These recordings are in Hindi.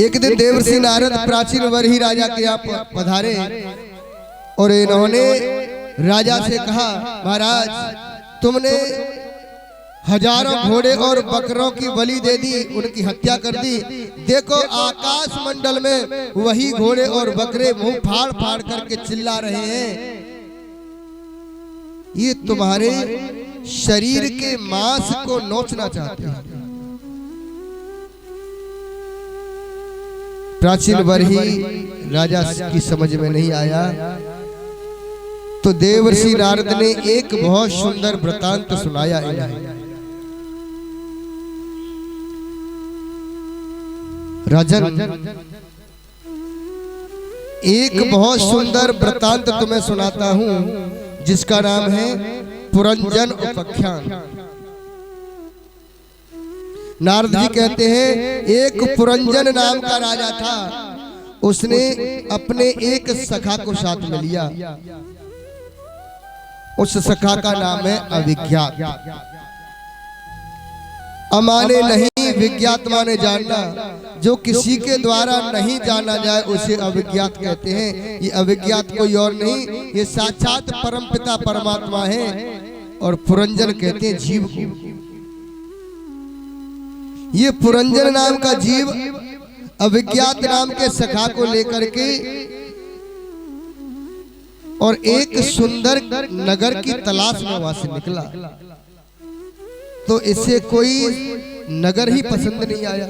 एक दिन देवर्षि नारद प्राचीन वरही राजा के यहाँ पधारे और इन्होंने राजा से कहा, महाराज तुमने हजारों घोड़े और बकरों की बलि दे दी, उनकी हत्या कर दी। देखो आकाश मंडल में वही घोड़े और बकरे मुंह फाड़ फाड़ करके चिल्ला रहे हैं। ये तुम्हारे शरीर के मांस को नोचना चाहते हैं। प्राचीन वरही राजा की समझ में नहीं आया तो देवर्षि नारद ने एक बहुत सुंदर वृतांत सुनाया इन्हें। राजन, एक बहुत सुंदर वृतांत तुम्हें सुनाता हूं जिसका नाम है पुरंजन उपाख्यान। नारद जी कहते हैं एक पुरंजन नाम का राजा था, उसने अपने एक सखा को साथ में लिया। उस सखा का नाम है अविज्ञात। अमाने नहीं विज्ञात माने जानना, जो किसी के द्वारा नहीं जाना जाए उसे अविज्ञात कहते हैं। ये अविज्ञात कोई और नहीं, ये साक्षात परमपिता परमात्मा है और पुरंजन कहते हैं जीव को। ये पुरंजन नाम का जीव अविज्ञात नाम के सखा को लेकर के और एक सुंदर नगर की तलाश में वहां से निकला, तो इसे कोई नगर ही पसंद नहीं आया।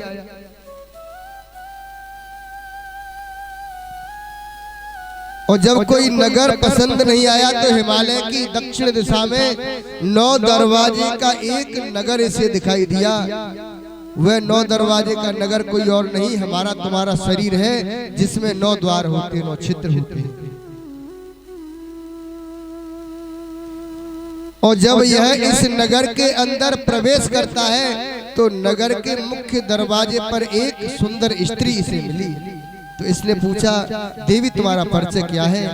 और जब कोई नगर पसंद नहीं आया तो हिमालय की दक्षिण दिशा में 9 दरवाजे का एक नगर इसे दिखाई दिया। वह 9 दरवाजे का नगर कोई और नहीं, हमारा तुम्हारा शरीर है जिसमें 9 द्वार होते हैं, 9 छिद्र होते हैं। और जब यह इस नगर के अंदर प्रवेश करता है तो नगर के मुख्य दरवाजे पर एक सुंदर स्त्री इसे मिली। तो इसने पूछा, देवी तुम्हारा परिचय क्या है?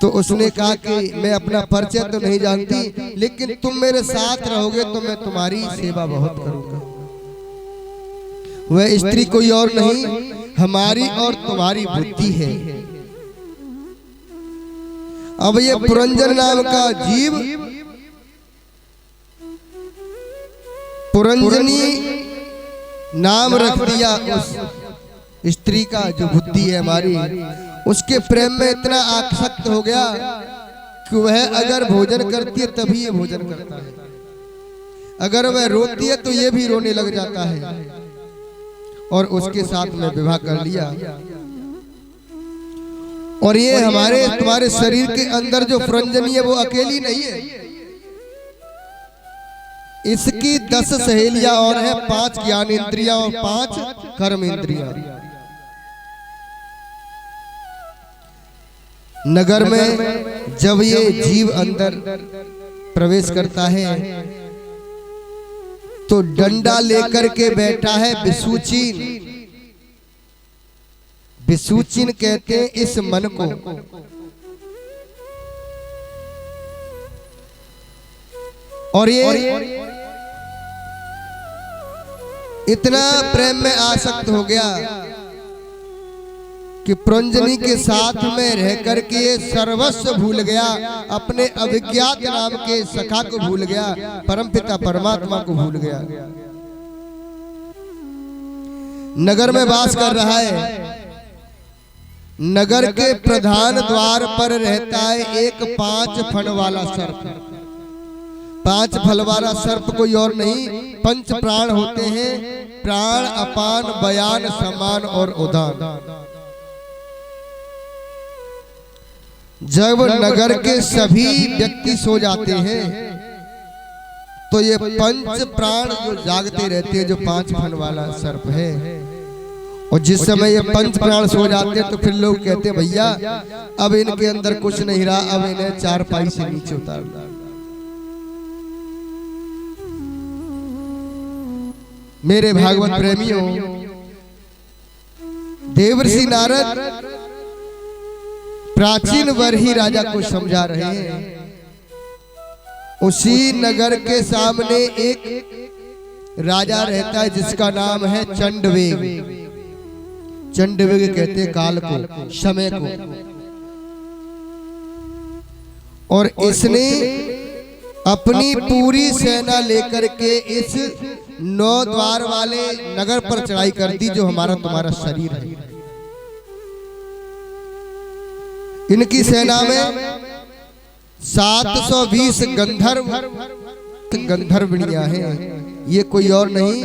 तो उसने कहा कि मैं अपना परिचय तो नहीं जानती, लेकिन तुम मेरे साथ रहोगे तो मैं तुम्हारी सेवा बहुत करूंगा। वह स्त्री कोई और नहीं, हमारी और तुम्हारी बुद्धि है। अब ये पुरंजन नाम का जीव पुरंजनी नाम रख दिया उस स्त्री का, जो बुद्धि है हमारी, उसके प्रेम में इतना आसक्त हो गया कि वह अगर भोजन करती है तभी ये भोजन करता है, अगर वह रोती है तो ये भी रोने लग जाता है। और उसके साथ में विवाह कर लिया। और ये हमारे तुम्हारे शरीर के अंदर जो पुरंजनी है वो अकेली नहीं है, इसकी 10 सहेलियां और है, 5 ज्ञान इंद्रियां और 5 कर्म इंद्रियां। नगर में जब ये जीव अंदर प्रवेश करता है तो डंडा लेकर के बैठा है विसूचिन। विसूचिन कहते हैं इस मन को। और ये इतना प्रेम में आसक्त हो गया कि पुरंजनी के साथ में रह करके ये सर्वस्व भूल गया, अपने अविज्ञात नाम के सखा को भूल गया, परमपिता परमात्मा को भूल गया। नगर में वास कर रहा है। नगर के प्रधान द्वार पर रहता है एक 5 फण वाला सर्प। 5 फल वाला सर्प कोई और नहीं, 5 प्राण होते हैं, प्राण, अपान, बयान, समान और उदान। जब नगर के सभी व्यक्ति सो जाते हैं तो ये 5 प्राण जो जागते रहते हैं, जो 5 फन वाला सर्प है। और जिस समय ये 5 प्राण सो जाते हैं तो फिर लोग कहते हैं भैया अब इनके अंदर कुछ नहीं रहा, अब इन्हें 4 पाई से नीचे उतार दो। मेरे भागवत प्रेमियों, देवर्षि नारद प्राचीन वरही राजा को समझा रहे हैं। उसी नगर के सामने एक राजा रहता है जिसका नाम है चंडवेग। चंडवेग कहते काल को, समय को। और इसने अपनी पूरी सेना लेकर के इस 9 द्वार वाले नगर पर चढ़ाई कर दी, जो हमारा तुम्हारा शरीर है। इनकी सेना में 720 गंधर्वणियां हैं। ये कोई और नहीं,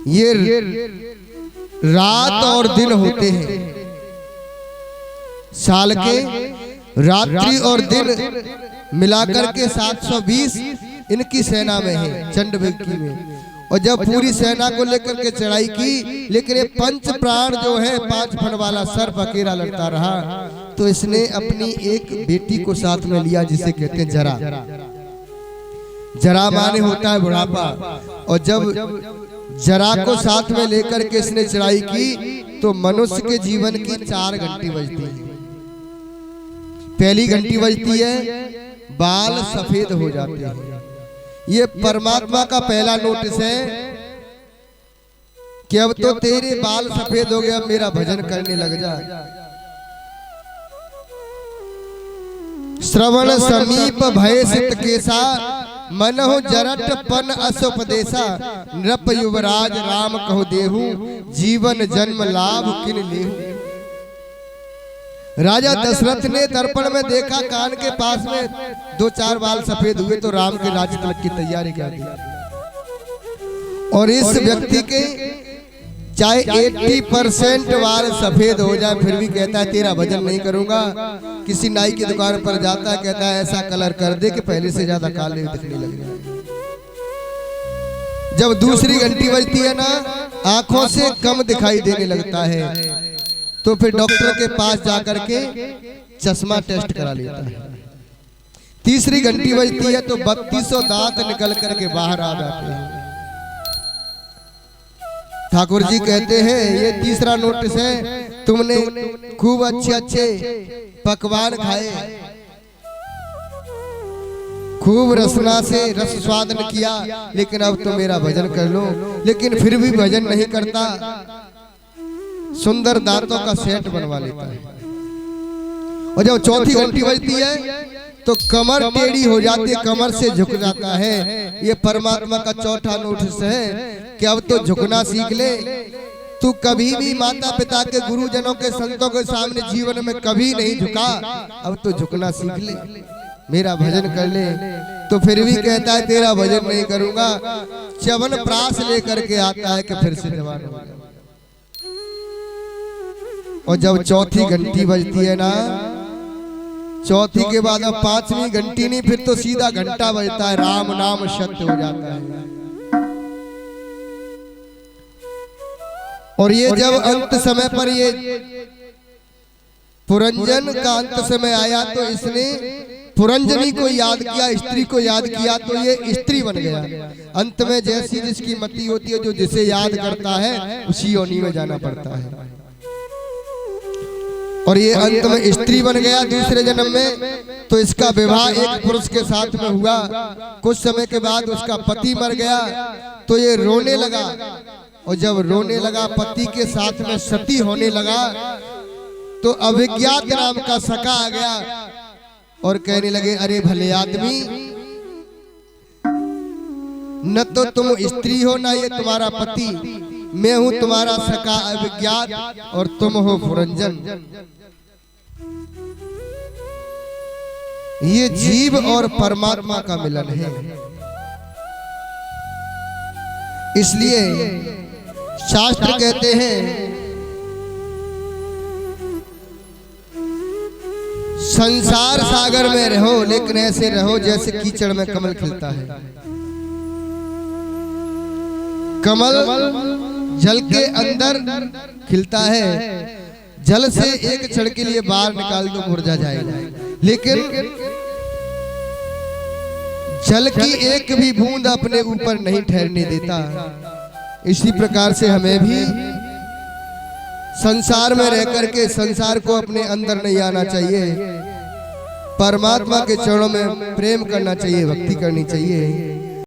ये रात और दिन होते हैं। साल के रात्रि और दिन मिलाकर के 720 इनकी सेना में है, चंडवेगी में। और जब पूरी सेना को लेकर के चढ़ाई की, लेकिन ये पंच प्राण जो है 5 फण वाला सर्प अकेला लड़ता रहा, तो इसने अपनी एक बेटी को साथ में लिया, जिसे कहते हैं जरा। जरा माने होता है बुढ़ापा। और जब जरा को साथ में लेकर के इसने चढ़ाई की, तो मनुष्य के जीवन की 4 घंटी बजती है। पहली घंटी बजती है, बाल सफेद हो जाते हैं। ये परमात्मा का पहला नोटिस है कि अब तो तेरे बाल सफेद हो गया, मेरा भजन करने लग जा। श्रवण समीप भय सित केसा, मनहु जरट पन असुपदेशा। नृप युवराज राम कहो देहु, जीवन जन्म लाभ किन लेहु। राजा दशरथ ने दर्पण में देखा, कान के पास में 2-4 बाल सफेद हुए, तो राम के राज्य तिलक की तैयारी कर दी। और इस व्यक्ति के चाहे 80% बाल सफेद हो जाए, फिर भी कहता है तेरा भजन नहीं करूंगा। किसी नाई की दुकान पर जाता है, कहता है ऐसा कलर कर दे कि पहले से ज्यादा काले दिखने लग जाए। जब दूसरी घंटी बजती है ना, आंखों से कम दिखाई देने लगता है, तो फिर डॉक्टर के पास जाकर के चश्मा टेस्ट करा लेता है। तीसरी घंटी बजती है तो 3200 दांत निकल करके बाहर आ जाते हैं। ठाकुर जी कहते हैं ये तीसरा नोटिस है, तुमने खूब अच्छे पकवान खाए, खूब रसना से रस स्वादन किया, लेकिन अब तो मेरा भजन कर लो। लेकिन फिर भी भजन नहीं करता, सुंदर दांतों का सेट बनवा लेता है। और जब चौथी घंटी बजती है तो कमर टेढ़ी हो जाती है, कमर से झुक जाता है। ये परमात्मा का चौथा नोटिस है कि अब तो झुकना सीख ले। तू कभी भी माता पिता के गुरुजनों के संतों के सामने जीवन में कभी नहीं झुका, अब तो झुकना सीख ले, मेरा भजन कर ले। तो फिर भी कहता है तेरा भजन नहीं करूंगा। च्यवनप्राश लेकर के आता है कि फिर से जवान हो गया। और जब चौथी घंटी बजती है ना, चौथी के बाद अब 5वीं घंटी नहीं, फिर तो सीधा घंटा बजता है, राम नाम सत्य हो जाता है। और ये जब अंत समय पर ये पुरंजन का अंत समय आया, तो इसने पुरंजनी को याद किया, स्त्री को याद किया, तो ये स्त्री बन गया। अंत में जैसी जिसकी मति होती है, जो जिसे याद करता है उसी योनि में जाना पड़ता है। और ये अंत में स्त्री बन गया दूसरे जन्म में। तो इसका विवाह एक पुरुष के साथ में हुआ। कुछ समय के बाद उसका पति मर गया, तो ये रोने लगा। और जब रोने लगा, पति के साथ में सती होने लगा, तो अभिज्ञात नाम का सखा आ गया और कहने लगे अरे भले आदमी, न तो तुम स्त्री हो ना ये तुम्हारा पति, मैं हूं तुम्हारा सखा अभिज्ञात और तुम हो पुरंजन। ये जीव और परमात्मा का मिलन है। इसलिए शास्त्र कहते हैं संसार सागर में रहो, लेकिन ऐसे रहो जैसे कीचड़ में कमल खिलता है। कमल जल के अंदर खिलता है, जल से एक क्षण के लिए बाहर निकाल दो मुरझा जाएगा, लेकिन जल की एक भी बूंद अपने ऊपर नहीं ठहरने देता। इसी प्रकार से हमें भी संसार में रह करके संसार को अपने अंदर नहीं आना चाहिए। परमात्मा के चरणों में प्रेम करना चाहिए, भक्ति करनी चाहिए।